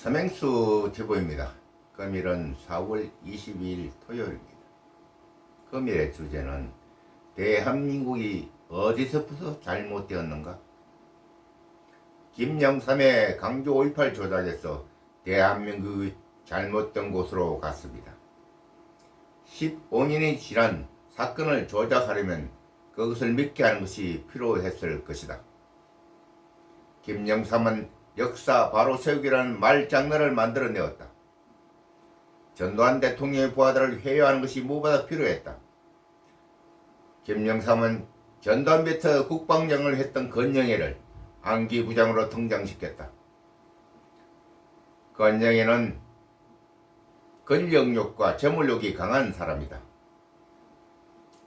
삼행수 제보입니다. 금일은 4월 22일 토요일입니다. 금일의 주제는 대한민국이 어디서부터 잘못되었는가? 김영삼의 강조 5.18 조작에서 대한민국이 잘못된 곳으로 갔습니다. 15년이 지난 사건을 조작하려면 그것을 믿게 하는 것이 필요했을 것이다. 김영삼은 역사 바로 세우기라는 말장난을 만들어내었다. 전두환 대통령의 부하들을 회유하는 것이 무엇보다 필요했다. 김영삼은 전두환 밑에 국방장을 했던 건영애를 안기부장으로 등장시켰다. 건영애는 권력욕과 재물욕이 강한 사람이다.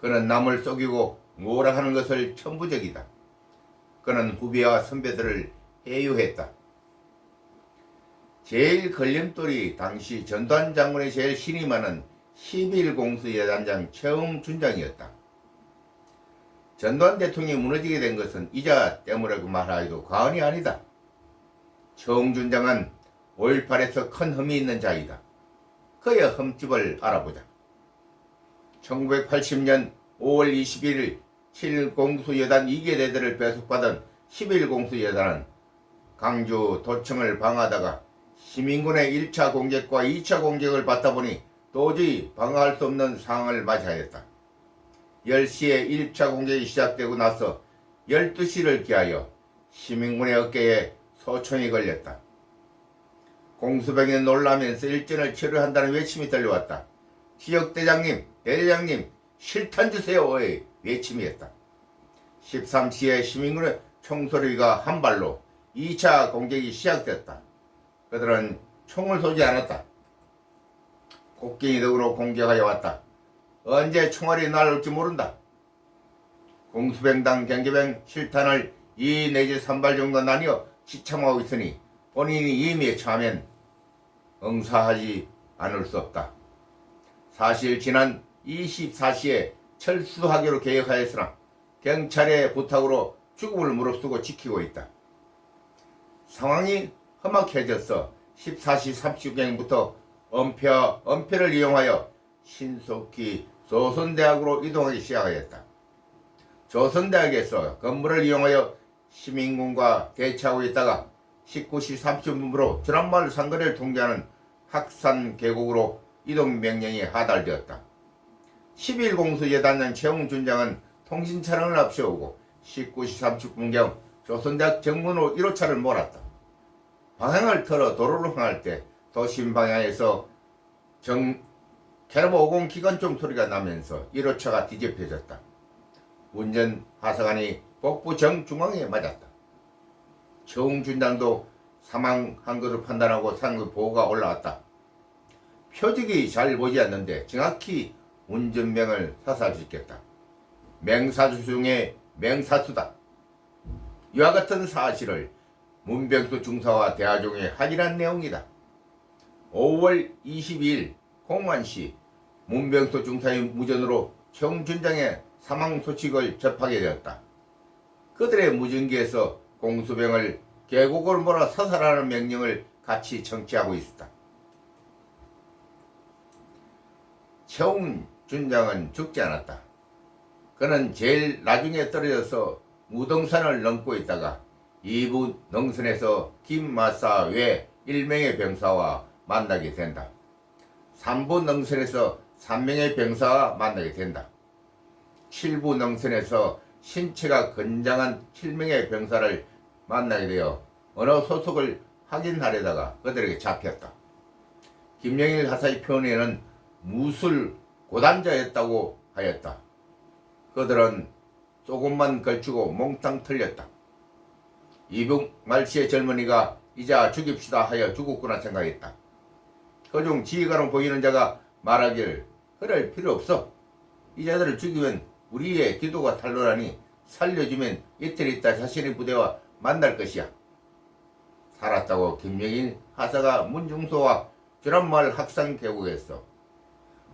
그는 남을 속이고 모략하는 것을 천부적이다. 그는 후배와 선배들을 해유했다. 제일 걸림돌이 당시 전두환 장군의 제일 신이 많은 11공수여단장 최웅준장이었다. 전두환 대통령이 무너지게 된 것은 이자 때문이라고 말하기도 과언이 아니다. 최웅준장은 5.18에서 큰 흠이 있는 자이다. 그의 흠집을 알아보자. 1980년 5월 21일 7공수여단 2개 대대를 배속받은 11공수여단은 강주 도청을 방어하다가 시민군의 1차 공격과 2차 공격을 받다 보니 도저히 방어할 수 없는 상황을 맞이하였다. 10시에 1차 공격이 시작되고 나서 12시를 기하여 시민군의 어깨에 소총이 걸렸다. 공수병이 놀라면서 일전을 치료한다는 외침이 들려왔다. 지역대장님, 대대장님, 실탄 주세요의 외침이었다. 13시에 시민군의 총소리가 한 발로 2차 공격이 시작됐다. 그들은 총을 쏘지 않았다. 곡괭이 등으로 공격하여 왔다. 언제 총알이 날아올지 모른다. 공수병당 경계병 실탄을 2 내지 3발 정도 나뉘어 지참하고 있으니 본인이 임의에 처하면 응사하지 않을 수 없다. 사실 지난 24시에 철수하기로 계획하였으나 경찰의 부탁으로 죽음을 무릅쓰고 지키고 있다. 상황이 험악해져서 14시 30분부터 엄폐를 이용하여 신속히 조선대학으로 이동하기 시작하였다. 조선대학에서 건물을 이용하여 시민군과 대치하고 있다가 19시 30분부로 주란마을 상거리를 통제하는 학산 계곡으로 이동 명령이 하달되었다. 11공수여단장 최웅준장은 통신 차량을 앞세우고 19시 30분경 조선대학 정문으로 1호차를 몰았다. 방향을 틀어 도로를 향할 때 도심 방향에서 캐나바 50 기관총 소리가 나면서 1호차가 뒤집혀졌다. 운전 하사관이 복부 정중앙에 맞았다. 최웅준장도 사망한 것으로 판단하고 상급 보고가 올라왔다. 표적이 잘 보지 않는데 정확히 운전병을 사살시켰다. 맹사수 중에 맹사수다. 이와 같은 사실을 문병수 중사와 대화 중에 확인한 내용이다. 5월 22일 공안시 문병수 중사의 무전으로 최웅준장의 사망 소식을 접하게 되었다. 그들의 무전기에서 공수병을 계곡으로 몰아 사살하는 명령을 같이 청취하고 있었다. 최웅준장은 죽지 않았다. 그는 제일 나중에 떨어져서 무등산을 넘고 있다가 2부 능선에서 김마사 외 1명의 병사와 만나게 된다. 3부 능선에서 3명의 병사와 만나게 된다. 7부 능선에서 신체가 건장한 7명의 병사를 만나게 되어 어느 소속을 확인하려다가 그들에게 잡혔다. 김영일 하사의 표현에는 무술 고단자였다고 하였다. 그들은 속옷만 걸치고 몽땅 털렸다. 이북 말씨의 젊은이가 이자 죽입시다 하여 죽었구나 생각했다. 그중 지휘관으로 보이는 자가 말하길 그럴 필요 없어. 이 자들을 죽이면 우리의 기도가 탄로라니 살려주면 이틀 있다 자신의 부대와 만날 것이야. 살았다고 김영일 하사가 문중소와 주란마을 학산 계곡에서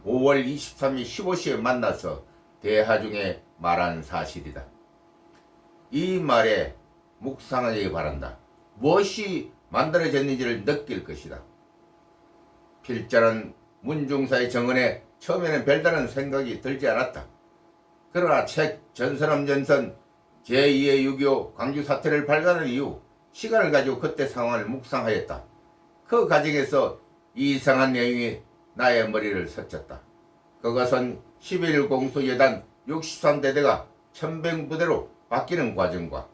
5월 23일 15시에 만나서 대화 중에 말한 사실이다. 이 말에 묵상하기 바란다. 무엇이 만들어졌는지를 느낄 것이다. 필자는 문중사의 정언에 처음에는 별다른 생각이 들지 않았다. 그러나 책 전선엄전선 제2의 6.25 광주 사태를 발간한 이후 시간을 가지고 그때 상황을 묵상하였다. 그 과정에서 이상한 내용이 나의 머리를 스쳤다. 그것은 11공수여단 63대대가 천병부대로 바뀌는 과정과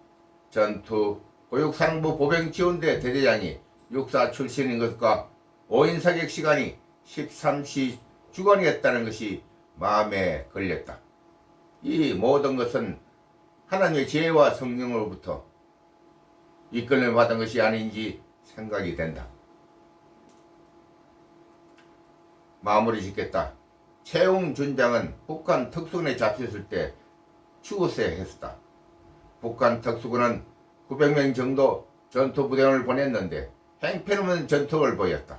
전투 고육상부 보병지원대 대대장이 육사 출신인 것과 5인 사격 시간이 13시 주간이었다는 것이 마음에 걸렸다. 이 모든 것은 하나님의 지혜와 성령으로부터 이끌림을 받은 것이 아닌지 생각이 된다. 마무리 짓겠다. 최웅 준장은 북한 특수군에 잡혔을 때 추구세 했었다. 북한 특수군은 900명 정도 전투부대원을 보냈는데 행편없는 전투를 보였다.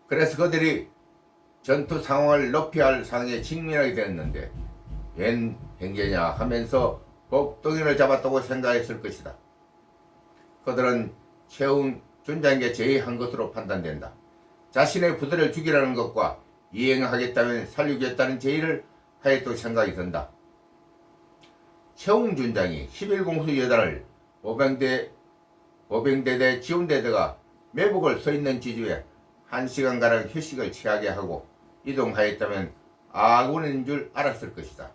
그래서 그들이 전투 상황을 높여야 할 상황에 직면하게 되었는데 웬 행제냐 하면서 복동인을 잡았다고 생각했을 것이다. 그들은 최웅 준장에게 제의한 것으로 판단된다. 자신의 부대를 죽이라는 것과 이행하겠다면 살리겠다는 제의를 하였다고 생각이 든다. 최웅 준장이 11공수 여단을 보병대대 지원대대가 매복을 서 있는 지주에 1시간가량 휴식을 취하게 하고 이동하였다면 아군인 줄 알았을 것이다.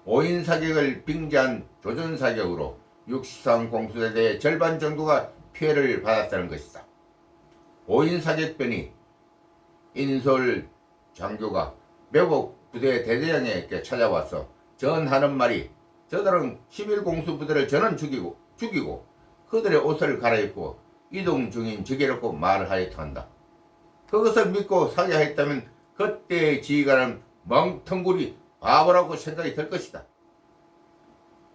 5인 사격을 빙자한 조준 사격으로 63공수대대의 절반 정도가 피해를 받았다는 것이다. 5인 사격변이 인솔 장교가 매복 부대 대대장에게 찾아와서 전하는 말이 저들은 11공수 부대를 전원 죽이고 그들의 옷을 갈아입고 이동 중인 적이라고 말을 하였다 한다. 그것을 믿고 사격하였다면 그때의 지휘관은 멍텅구리 바보라고 생각이 들 것이다.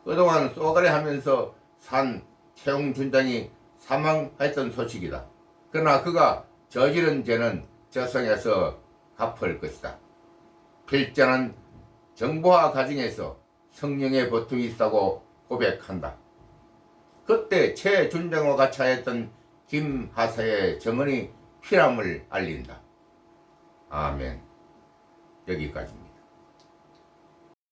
그동안 쏘가리 하면서 산 최웅 준장이 사망했던 소식이다. 그러나 그가 저지른 죄는 저승에서 갚을 것이다. 필자는 정보화 과정에서 성령의 보통이 있다고 고백한다. 그때 최 준장과 같이 하였던 김하사의 정언이 필함을 알린다. 아멘. 여기까지입니다.